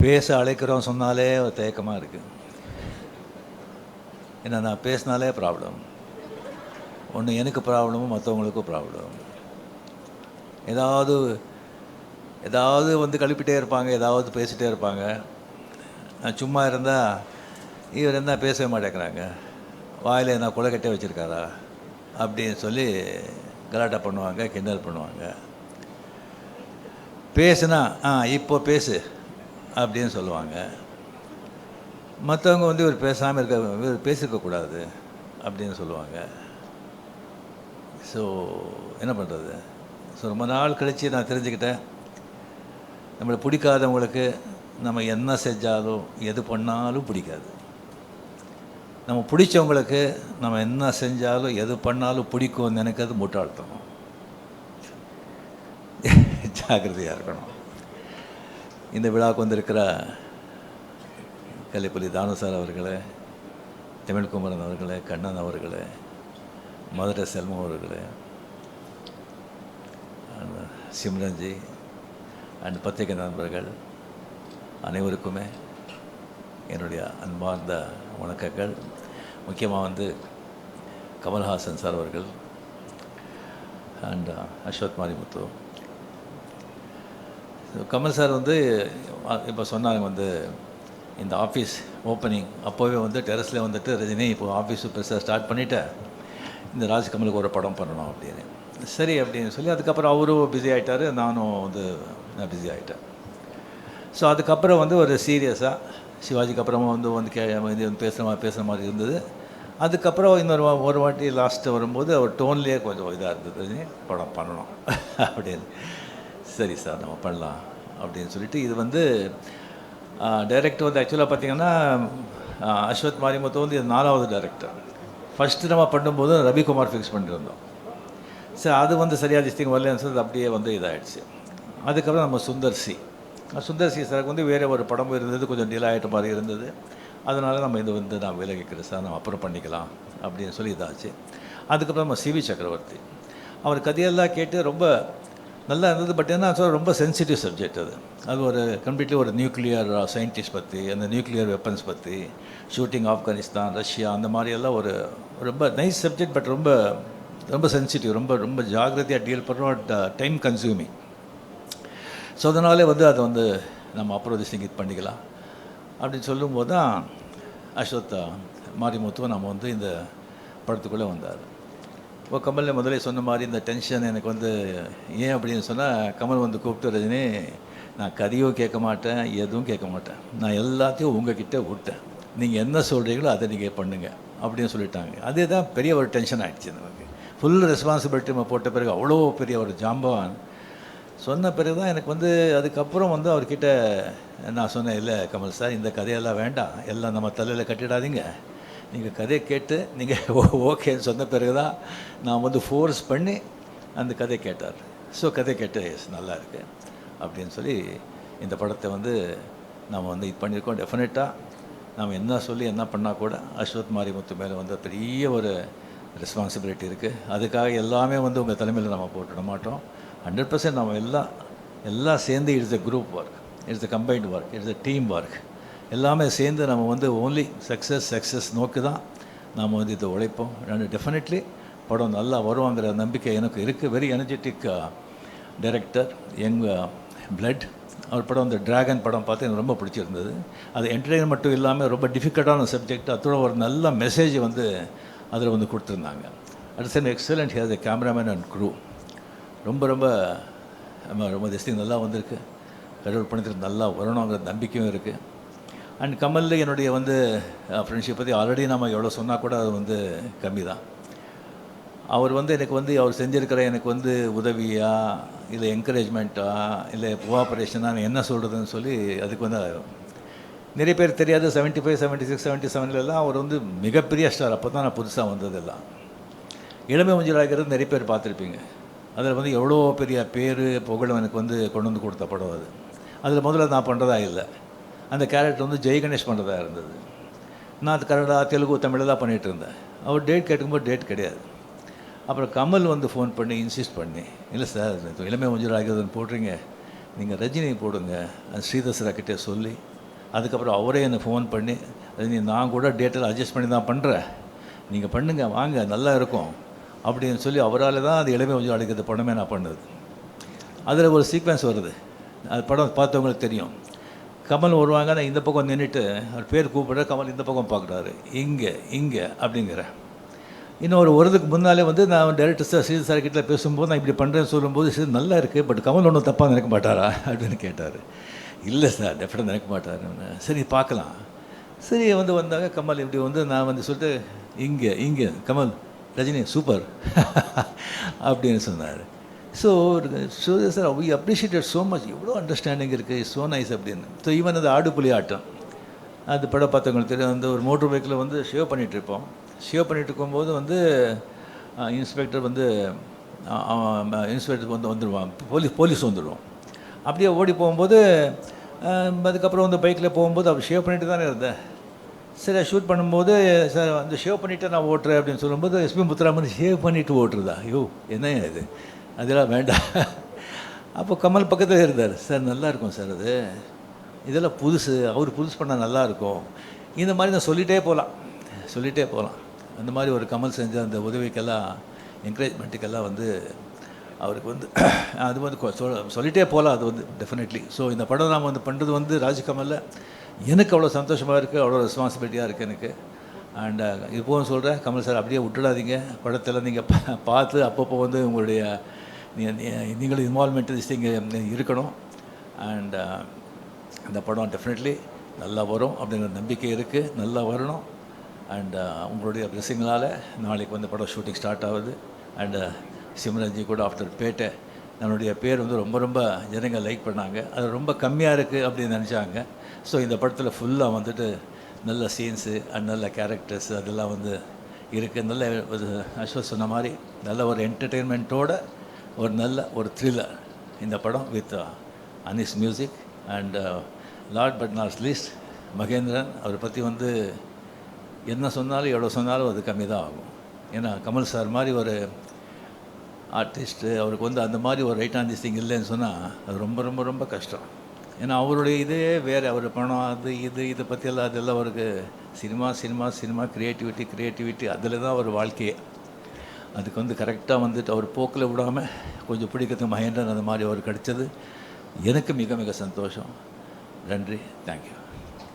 பேச அழைக்கிறோம் சொன்னாலே ஒரு தயக்கமாக இருக்குது. ஏன்னா நான் பேசினாலே ப்ராப்ளம். ஒன்று எனக்கு ப்ராப்ளமும் மற்றவங்களுக்கும் ப்ராப்ளம். ஏதாவது வந்து கழுப்பிட்டே இருப்பாங்க, ஏதாவது பேசிகிட்டே இருப்பாங்க. நான் சும்மா இருந்தால் இவர் என்ன பேசவே மாட்டேங்கிறாங்க, வாயில் என்ன குலக்கட்டே வச்சுருக்காரா அப்படின்னு சொல்லி கலாட்டா பண்ணுவாங்க, கிண்டல் பண்ணுவாங்க. பேசுனா இப்போ பேசு அப்படின்னு சொல்லுவாங்க. மற்றவங்க வந்து இவர் பேசாமல் இவர் பேசியிருக்கக்கூடாது அப்படின்னு சொல்லுவாங்க. ஸோ என்ன பண்ணுறது? ஸோ ரொம்ப நாள் கழித்து நான் தெரிஞ்சுக்கிட்டேன், நம்மளை பிடிக்காதவங்களுக்கு நம்ம என்ன செஞ்சாலும் எது பண்ணாலும் பிடிக்காது. நம்ம பிடிச்சவங்களுக்கு நம்ம என்ன செஞ்சாலும் எது பண்ணாலும் பிடிக்கும்னு நினைக்கிறது முட்டாள்தனம். ஜாக்கிரதையாக இருக்கணும். இந்த விழாவுக்கு வந்திருக்கிற கலைப்புலி தானு சார் அவர்களே, தமிழ்குமரன் அவர்களே, கண்ணன் அவர்களே, மதுரை செல்வம் அவர்களே, சிம்ரன்ஜி அண்ட் பத்திரிகை நண்பர்கள் அனைவருக்குமே என்னுடைய அன்பார்ந்த வணக்கங்கள். முக்கியமாக வந்து கமல்ஹாசன் சார் அவர்கள் அண்ட் அஸ்வத் மாரிமுத்து. கமல் சார் வந்து இப்போ சொன்னாங்க வந்து இந்த ஆஃபீஸ் ஓப்பனிங் அப்போவே வந்து டெரஸில் வந்துட்டு ரஜினி இப்போது ஆஃபீஸு பெருசாக ஸ்டார்ட் பண்ணிவிட்டேன், இந்த ராஜ்கமலுக்கு ஒரு படம் பண்ணணும் அப்படின்னு. சரி அப்படின்னு சொல்லி அதுக்கப்புறம் அவரும் பிஸி ஆகிட்டார், நானும் வந்து நான் பிஸி ஆகிட்டேன். ஸோ அதுக்கப்புறம் வந்து ஒரு சீரியஸாக சிவாஜிக்கு அப்புறமா வந்து பேசுகிற மாதிரி இருந்தது. அதுக்கப்புறம் ஒரு வாட்டி லாஸ்ட்டு வரும்போது அவர் டோன்லேயே கொஞ்சம் இதாக இருந்தது, படம் பண்ணணும் அப்படின்னு. சரி சார் நம்ம பண்ணலாம் அப்படின்னு சொல்லிட்டு இது வந்து டைரக்டர் வந்து ஆக்சுவலாக பார்த்திங்கன்னா அஸ்வத் மாரிமுத்து வந்து இது 4வது டைரக்டர். ஃபஸ்ட்டு நம்ம பண்ணும்போது ரவிக்குமார் ஃபிக்ஸ் பண்ணியிருந்தோம். சரி அது வந்து சரியாக திஸ்டிங் வரலன்னு சொல்லி அப்படியே வந்து இதாகிடுச்சு. அதுக்கப்புறம் நம்ம சுந்தர் சி சாருக்கு வந்து வேறு ஒரு படம் இருந்தது, கொஞ்சம் டிலே ஆகிட்ட மாதிரி இருந்தது. அதனால் நம்ம இது வந்து நான் விலகிக்கிறேன் சார், நம்ம அப்புறம் பண்ணிக்கலாம் அப்படின்னு சொல்லி இதாச்சு. அதுக்கப்புறம் நம்ம சிவி சக்கரவர்த்தி அவர் கதையெல்லாம் கேட்டு ரொம்ப நல்லா இருந்தது. பட் என்ன சொல்ல ரொம்ப சென்சிட்டிவ் சப்ஜெக்ட் அது ஒரு கம்ப்ளீட்லி ஒரு நியூக்ளியர் சயின்டிஸ்ட் பற்றி, அந்த நியூக்ளியர் வெப்பன்ஸ் பற்றி, ஷூட்டிங் ஆப்கானிஸ்தான், ரஷ்யா, அந்த மாதிரியெல்லாம் ஒரு ரொம்ப நைஸ் சப்ஜெக்ட். பட் ரொம்ப ரொம்ப சென்சிட்டிவ், ரொம்ப ரொம்ப ஜாகிரதையாக டீல் பண்ணுறோம், டைம் கன்சியூமிங். ஸோ அதனாலே வந்து அதை வந்து நம்ம அப்புறம் இது பண்ணிக்கலாம் அப்படின்னு சொல்லும்போது தான் அஸ்வத் மாரிமுத்துவை நம்ம வந்து இந்த படத்துக்குள்ளே வந்தார். இப்போ கமலில் முதலே சொன்ன மாதிரி இந்த டென்ஷன் எனக்கு வந்து ஏன் அப்படின்னு சொன்னால், கமல் வந்து கூப்பிட்டு ரஜினி நான் கதையும் கேட்க மாட்டேன், எதுவும் கேட்க மாட்டேன், நான் எல்லாத்தையும் உங்ககிட்ட விட்டேன், நீங்கள் என்ன சொல்கிறீங்களோ அதை நீங்கள் பண்ணுங்கள் அப்படின்னு சொல்லிட்டாங்க. அதே தான் பெரிய ஒரு டென்ஷன் ஆகிடுச்சு நமக்கு. ஃபுல் ரெஸ்பான்சிபிலிட்டி நம்ம போட்ட பிறகு அவ்வளோ பெரிய ஒரு ஜாம்பவான் சொன்ன பிறகு தான் எனக்கு வந்து அதுக்கப்புறம் வந்து அவர்கிட்ட நான் சொன்னேன், இல்லை கமல் சார் இந்த கதையெல்லாம் வேண்டாம், எல்லாம் நம்ம தலையில் கட்டிடாதீங்க, நீங்கள் கதையை கேட்டு நீங்கள் ஓகேன்னு சொன்ன பிறகு தான் நான் வந்து ஃபோர்ஸ் பண்ணி அந்த கதையை கேட்டார். ஸோ கதை கேட்டு நல்லா இருக்குது அப்படின்னு சொல்லி இந்த படத்தை வந்து நாம் வந்து இது பண்ணியிருக்கோம். டெஃபினட்டாக நாம் என்ன சொல்லி என்ன பண்ணால் கூட அஸ்வத் மாரிமுத்து மேலே வந்து பெரிய ஒரு ரெஸ்பான்சிபிலிட்டி இருக்குது. அதுக்காக எல்லாமே வந்து உங்கள் தலைமையில் நம்ம போட்டுட மாட்டோம். 100% நம்ம எல்லாம் சேர்ந்து it's a group work, it's a combined work, it's a team work. எல்லாமே சேர்ந்து நம்ம வந்து ஓன்லி சக்ஸஸ் நோக்கி தான் நாம் வந்து இதை உழைப்போம். டெஃபினெட்லி படம் நல்லா வருவாங்கிற நம்பிக்கை எனக்கு இருக்குது. Very energetic director, young blood. அவர் படம் அந்த டிராகன் படம் பார்த்து எனக்கு ரொம்ப பிடிச்சிருந்தது. அது என்டர்டெயின்மெண்ட் மட்டும் இல்லாமல் ரொம்ப டிஃபிகல்ட்டான சப்ஜெக்ட், அதோட ஒரு நல்ல மெசேஜ் வந்து அதில் வந்து கொடுத்துருந்தாங்க. At same excellent has a cameraman and crew. ரொம்ப ரொம்ப ரொம்ப திஸ்டிங் நல்லா வந்திருக்கு. கடவுள் பணத்தில் நல்லா வரணுங்கிற நம்பிக்கையும் இருக்குது. அண்ட் கமலில் என்னுடைய வந்து ஃப்ரெண்ட்ஷிப் பற்றி ஆல்ரெடி நம்ம எவ்வளோ சொன்னால் கூட அது வந்து கம்மி தான். அவர் வந்து எனக்கு வந்து அவர் செஞ்சுருக்கிற எனக்கு வந்து உதவியா இல்லை என்கரேஜ்மெண்ட்டா இல்லை கோஆப்ரேஷனாக என்ன சொல்கிறதுன்னு சொல்லி அதுக்கு வந்து நிறைய பேர் தெரியாது. 75, 76, 77 அவர் வந்து மிகப்பெரிய ஸ்டார். அப்போ தான் நான் புதுசாக வந்ததெல்லாம். இளமை மஞ்சளாகிறது நிறைய பேர் பார்த்துருப்பீங்க. அதில் வந்து எவ்வளோ பெரிய பேர் புகழும் எனக்கு வந்து கொண்டு வந்து கொடுத்த படம் அது. அதில் முதல்ல நான் பண்ணுறதா இல்லை, அந்த கேரக்டர் வந்து ஜெய் கணேஷ் பண்ணுறதா இருந்தது. நான் அது கன்னடா, தெலுங்கு, தமிழில் தான் பண்ணிகிட்டு இருந்தேன். அவர் டேட் கேட்கும்போது டேட் கிடையாது. அப்புறம் கமல் வந்து ஃபோன் பண்ணி இன்சிஸ்ட் பண்ணி, இல்லை சார் இளமை மஞ்சள் ஆகிறதுன்னு போடுறீங்க, நீங்கள் ரஜினி போடுங்க, அது ஸ்ரீதர் சார்கிட்டே சொல்லி, அதுக்கப்புறம் அவரே என்னை ஃபோன் பண்ணி, ரஜினி நான் கூட டேட்டில் அட்ஜஸ்ட் பண்ணி தான் பண்ணுறேன், நீங்கள் பண்ணுங்கள் வாங்க நல்லா இருக்கும் அப்படின்னு சொல்லி அவரால் தான் அது இளமை கொஞ்சம் அழைக்கிற படமே நான் பண்ணது. அதில் ஒரு சீக்வன்ஸ் வருது, அது படம் பார்த்தவங்களுக்கு தெரியும். கமல் வருவாங்க, நான் இந்த பக்கம் நின்றுட்டு அவர் பேர் கூப்பிட்ற, கமல் இந்த பக்கம் பார்க்குறாரு, இங்கே இங்கே அப்படிங்கிற. இன்னும் ஒரு வருதுக்கு முன்னாலே வந்து நான் டைரக்டர் சார் ஸ்ரீதர் சார்கிட்ட பேசும்போது நான் இப்படி பண்ணுறேன்னு சொல்லும்போது, சரி நல்லா இருக்குது, பட் கமல் ஒன்றும் தப்பாக நினைக்க மாட்டாரா அப்படின்னு கேட்டார். இல்லை சார் டெஃபினட்டாக நினைக்க மாட்டார். சரி பார்க்கலாம். சரி வந்தாங்க கமல் இப்படி நான் சொல்லிட்டு இங்கே இங்கே கமல் ரஜினி சூப்பர் அப்படின்னு சொன்னார். So sir we appreciated so much, எவ்வளோ அண்டர்ஸ்டாண்டிங் இருக்குது, ஸோ நைஸ் அப்படின்னு. ஸோ ஈவன் அந்த ஆடுபுலி ஆட்டம், அது படம் பார்த்தவங்களுக்கு தெரியும். ஒரு மோட்டர் பைக்கில் ஷேவ் பண்ணிகிட்ருப்போம். ஷேவ் பண்ணிகிட்டு இருக்கும்போது இன்ஸ்பெக்டர் இன்ஸ்பெக்டர் வந்துடுவான், போலீஸ் வந்துடுவோம். அப்படியே ஓடி போகும்போது அதுக்கப்புறம் பைக்கில் போகும்போது அவர் ஷேவ் பண்ணிட்டு தானே இருந்தேன். சரி ஷூட் பண்ணும்போது சார் அந்த ஷேவ் பண்ணிவிட்டு நான் ஓட்டுறேன் அப்படின்னு சொல்லும்போது எஸ்பி முத்துராமன் ஷேவ் பண்ணிவிட்டு ஓட்டுறதா, ஐயோ என்ன இது, அதெல்லாம் வேண்டாம். அப்போ கமல் பக்கத்தில் இருந்தார். சார் நல்லாயிருக்கும் சார், அது இதெல்லாம் புதுசு, அவர் புதுசு பண்ணால் நல்லாயிருக்கும். இந்த மாதிரி நான் சொல்லிகிட்டே போகலாம். அந்த மாதிரி ஒரு கமல் செஞ்ச அந்த உதவிக்கெல்லாம் என்கரேஜ்மெண்ட்டுக்கெல்லாம் அவருக்கு அது சொல்லிகிட்டே போகலாம். அது டெஃபினெட்லி. ஸோ இந்த படம் நாம் பண்ணுறது ராஜ்கமலில் எனக்கு அவ்வளோ சந்தோஷமாக இருக்குது, அவ்வளோ ரெஸ்பான்சிபிலிட்டியாக இருக்குது எனக்கு. அண்ட் இப்போவும் சொல்கிறேன், கமல் சார் அப்படியே விட்டுடாதீங்க, படத்தில் நீங்கள் பார்த்து அப்பப்போ உங்களுடைய நீங்களும் இன்வால்மெண்ட் இங்கே இருக்கணும். அண்ட் இந்த படம் டெஃபினெட்லி நல்லா வரும் அப்படிங்கிற நம்பிக்கை இருக்குது, நல்லா வரணும். அண்ட் உங்களுடைய பிளெஸிங்களால் நாளைக்கு படம் ஷூட்டிங் ஸ்டார்ட் ஆகுது. அண்டு சிம்ரன்ஜி கூட ஆஃப்டர் பேட்டை என்னுடைய பேர் ரொம்ப ரொம்ப ஜனங்கள் லைக் பண்ணாங்க. அது ரொம்ப கம்மியாக இருக்குது அப்படின்னு நினச்சாங்க. ஸோ இந்த படத்தில் ஃபுல்லாக நல்ல சீன்ஸு அண்ட் நல்ல கேரக்டர்ஸ் அதெல்லாம் இருக்குது. நல்ல ஒரு அஸ்வத் சொன்ன மாதிரி நல்ல ஒரு என்டர்டெயின்மெண்ட்டோட ஒரு நல்ல ஒரு த்ரில்லர் இந்த படம் with Anis music. And Lord but not least Mahendran, அவரை பற்றி என்ன சொன்னாலும் எவ்வளோ சொன்னாலும் அது கம்மி தான் ஆகும். ஏன்னா கமல் சார் மாதிரி ஒரு ஆர்டிஸ்ட்டு அவருக்கு அந்த மாதிரி ஒரு ரைட் ஆன் திஸ் திங் இல்லைன்னு சொன்னால் அது ரொம்ப ரொம்ப ரொம்ப கஷ்டம். ஏன்னா அவருடைய இதே வேறு, அவர் பணம் அது இதை பற்றியெல்லாம் அதெல்லாம் அவருக்கு சினிமா க்ரியேட்டிவிட்டி அதில் தான் அவர் வாழ்க்கையே. அதுக்கு கரெக்டாக அவர் போக்கில் விடாமல் கொஞ்சம் பிடிக்கிறதுக்கு மகேந்திரன் அந்த மாதிரி அவர் கிடைச்சது எனக்கு மிக மிக சந்தோஷம். நன்றி, தேங்க்யூ.